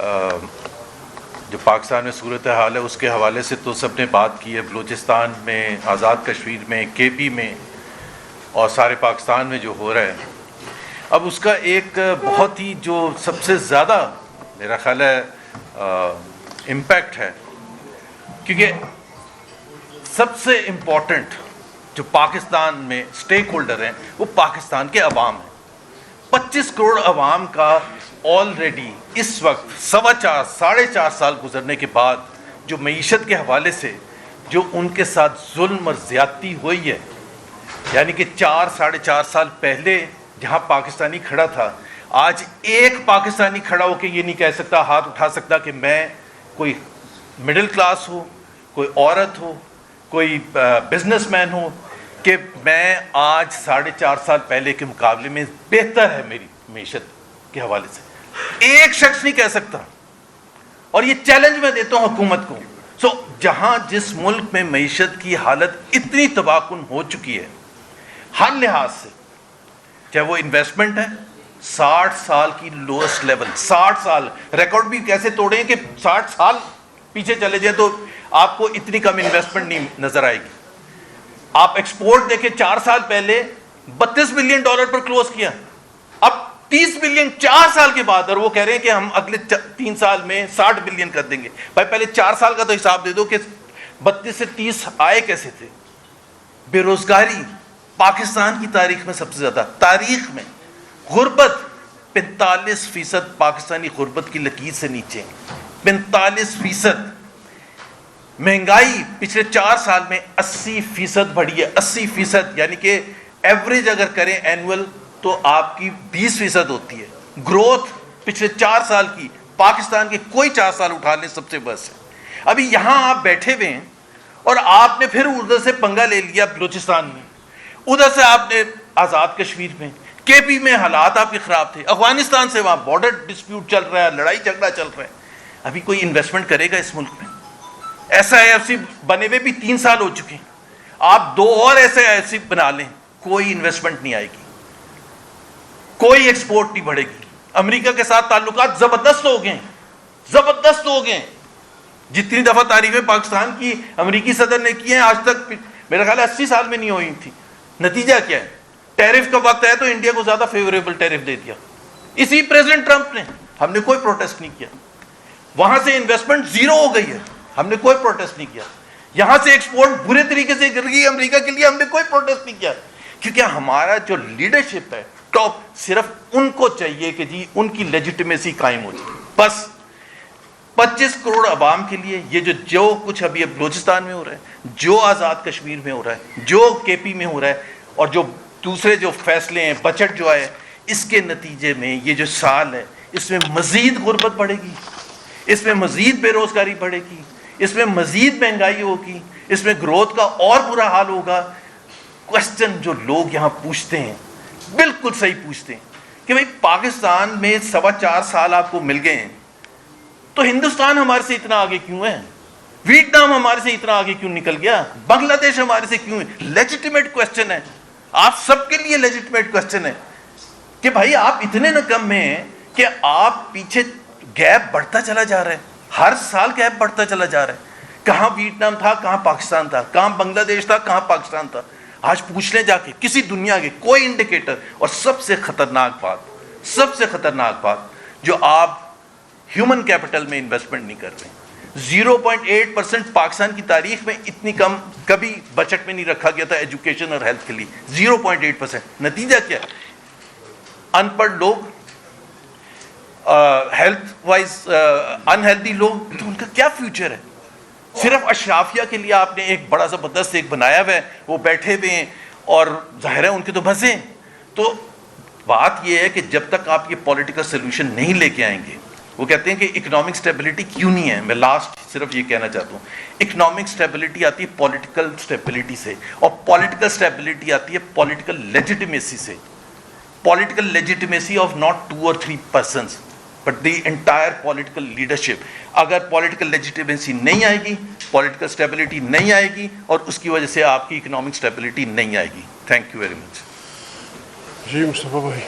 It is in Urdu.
جو پاکستان میں صورتحال ہے اس کے حوالے سے تو سب نے بات کی ہے، بلوچستان میں، آزاد کشمیر میں، کے پی میں اور سارے پاکستان میں جو ہو رہا ہے. اب اس کا ایک بہت ہی جو سب سے زیادہ میرا خیال ہے امپیکٹ ہے، کیونکہ سب سے امپورٹنٹ جو پاکستان میں سٹیک ہولڈر ہیں وہ پاکستان کے عوام ہیں. 25 کروڑ عوام کا آلریڈی اس وقت 4.5 سال گزرنے کے بعد جو معیشت کے حوالے سے جو ان کے ساتھ ظلم اور زیادتی ہوئی ہے، یعنی کہ 4.5 سال پہلے جہاں پاکستانی کھڑا تھا، آج ایک پاکستانی کھڑا ہو کے یہ نہیں کہہ سکتا، ہاتھ اٹھا سکتا کہ میں کوئی مڈل کلاس ہو، کوئی عورت ہو، کوئی بزنس مین ہو، کہ میں آج 4.5 سال پہلے کے مقابلے میں بہتر ہے میری معیشت کے حوالے سے. ایک شخص نہیں کہہ سکتا، اور یہ چیلنج میں دیتا ہوں حکومت کو. جہاں جس ملک میں معیشت کی حالت اتنی تباہ کن ہو چکی ہے ہر لحاظ سے، چاہے وہ انویسٹمنٹ ہے، 60 سال کی لوئسٹ لیول، 60 سال ریکارڈ بھی کیسے توڑیں کہ 60 سال پیچھے چلے جائیں تو آپ کو اتنی کم انویسٹمنٹ نہیں نظر آئے گی. آپ ایکسپورٹ دیکھیں، 4 سال پہلے $32 بلین پر کلوز کیا، اب 30 بلین 4 سال کے بعد، اور وہ کہہ رہے ہیں کہ ہم اگلے 3 سال میں 60 بلین کر دیں گے. بھائی پہلے 4 سال کا تو حساب دے دو کہ 32 سے 30 آئے کیسے تھے. بے روزگاری پاکستان کی تاریخ میں سب سے زیادہ، تاریخ میں. غربت 45% پاکستانی غربت کی لکیر سے نیچے، 45%. مہنگائی پچھلے 4 سال میں 80% بڑھی ہے، 80%، یعنی کہ ایوریج اگر کریں اینول تو آپ کی 20% ہوتی ہے. گروتھ پچھلے 4 سال کی پاکستان کے کوئی 4 سال اٹھا لیں سب سے بس ہے. ابھی یہاں آپ بیٹھے ہوئے ہیں اور آپ نے پھر ادھر سے پنگا لے لیا بلوچستان میں، ادھر سے آپ نے آزاد کشمیر میں، کے پی میں حالات آپ کے خراب تھے، افغانستان سے وہاں بارڈر ڈسپیوٹ چل رہا ہے، لڑائی جھگڑا چل رہا ہے. ابھی کوئی انویسٹمنٹ کرے گا اس ملک میں؟ SIFC بنے ہوئے بھی 3 سال ہو چکے ہیں، آپ 2 اور SIFC بنا لیں، کوئی انویسٹمنٹ نہیں آئے گی، کوئی ایکسپورٹ نہیں بڑھے گی. امریکہ کے ساتھ تعلقات زبردست ہو گئے، زبردست ہو گئے. جتنی دفعہ تعریفیں پاکستان کی امریکی صدر نے کی ہیں آج تک میرا خیال ہے 80 سال میں نہیں ہوئی تھی. نتیجہ کیا ہے؟ ٹیرف کا وقت ہے تو انڈیا کو زیادہ فیوریبل ٹیرف دے دیا اسی پریزیڈنٹ ٹرمپ نے. ہم نے کوئی پروٹیسٹ نہیں کیا. وہاں سے انویسٹمنٹ زیرو ہو گئی ہے، ہم نے کوئی پروٹیسٹ نہیں کیا. یہاں سے ایکسپورٹ برے طریقے سے گر گئی امریکہ کے لیے، ہم نے کوئی پروٹیسٹ نہیں کیا. کیونکہ ہمارا جو لیڈرشپ ہے ٹاپ، صرف ان کو چاہیے کہ جی ان کی لیجیٹمیسی قائم ہو جائے بس. 25 کروڑ عوام کے لیے یہ جو کچھ ابھی بلوچستان میں ہو رہا ہے، جو آزاد کشمیر میں ہو رہا ہے، جو کے پی میں ہو رہا ہے، اور جو دوسرے جو فیصلے ہیں، بجٹ جو آئے، اس کے نتیجے میں یہ جو سال ہے اس میں مزید غربت بڑھے گی، اس میں مزید بے روزگاری بڑھے گی، اس میں مزید مہنگائی ہوگی، اس میں گروتھ کا اور برا حال ہوگا. کوشچن جو لوگ یہاں پوچھتے ہیں بالکل صحیح پوچھتے ہیں کہ بھئی پاکستان میں 4.25 سال آپ کو مل گئے ہیں تو ہندوستان ہمارے سے اتنا آگے کیوں ہے؟ ویتنام ہمارے سے اتنا آگے کیوں نکل گیا؟ بنگلہ دیش ہمارے سے کیوں ہے؟ لیجیٹیمیٹ کوشچن ہے، آپ سب کے لیے لیجیٹیمیٹ کوشچن ہے کہ بھائی آپ اتنے نکم میں ہیں کہ آپ پیچھے گیپ بڑھتا چلا جا رہا ہے، ہر سال گیپ بڑھتا چلا جا رہا ہے. کہاں ویتنام تھا، کہاں پاکستان تھا، کہاں بنگلہ دیش تھا، کہاں پاکستان تھا. آج پوچھ لیں جا کے کسی دنیا کے کوئی انڈیکیٹر. اور سب سے خطرناک بات جو آپ ہیومن کیپٹل میں انویسٹمنٹ نہیں کر رہے ہیں. 0.8% پاکستان کی تاریخ میں اتنی کم کبھی بجٹ میں نہیں رکھا گیا تھا ایجوکیشن اور ہیلتھ کے لیے. 0.8%. نتیجہ کیا ہے؟ ان پڑھ لوگ، ہیلتھ وائز انہیلدی لوگ، تو ان کا کیا فیوچر ہے؟ صرف اشرافیہ کے لیے آپ نے ایک بڑا زبردست ایک بنایا ہوا ہے، وہ بیٹھے ہوئے ہیں اور ظاہر ہے ان کے تو بسیں. تو بات یہ ہے کہ جب تک آپ یہ پولیٹیکل سولوشن نہیں لے کے آئیں گے، وہ کہتے ہیں کہ اکنامک سٹیبلٹی کیوں نہیں ہے. میں لاسٹ صرف یہ کہنا چاہتا ہوں، اکنامک سٹیبلٹی آتی ہے پولیٹیکل سٹیبلٹی سے، اور پولیٹیکل سٹیبلٹی آتی ہے پولیٹیکل لیجیٹیمیسی سے. Political legitimacy of not 2 or 3 persons but the entire political leadership. اگر پولیٹیکل لیجیٹیمیسی نہیں آئے گی، پولیٹیکل سٹیبلٹی نہیں آئے گی، اور اس کی وجہ سے آپ کی اکنامک سٹیبلٹی نہیں آئے گی. Thank you very much. جی مصطفیٰ بھائی.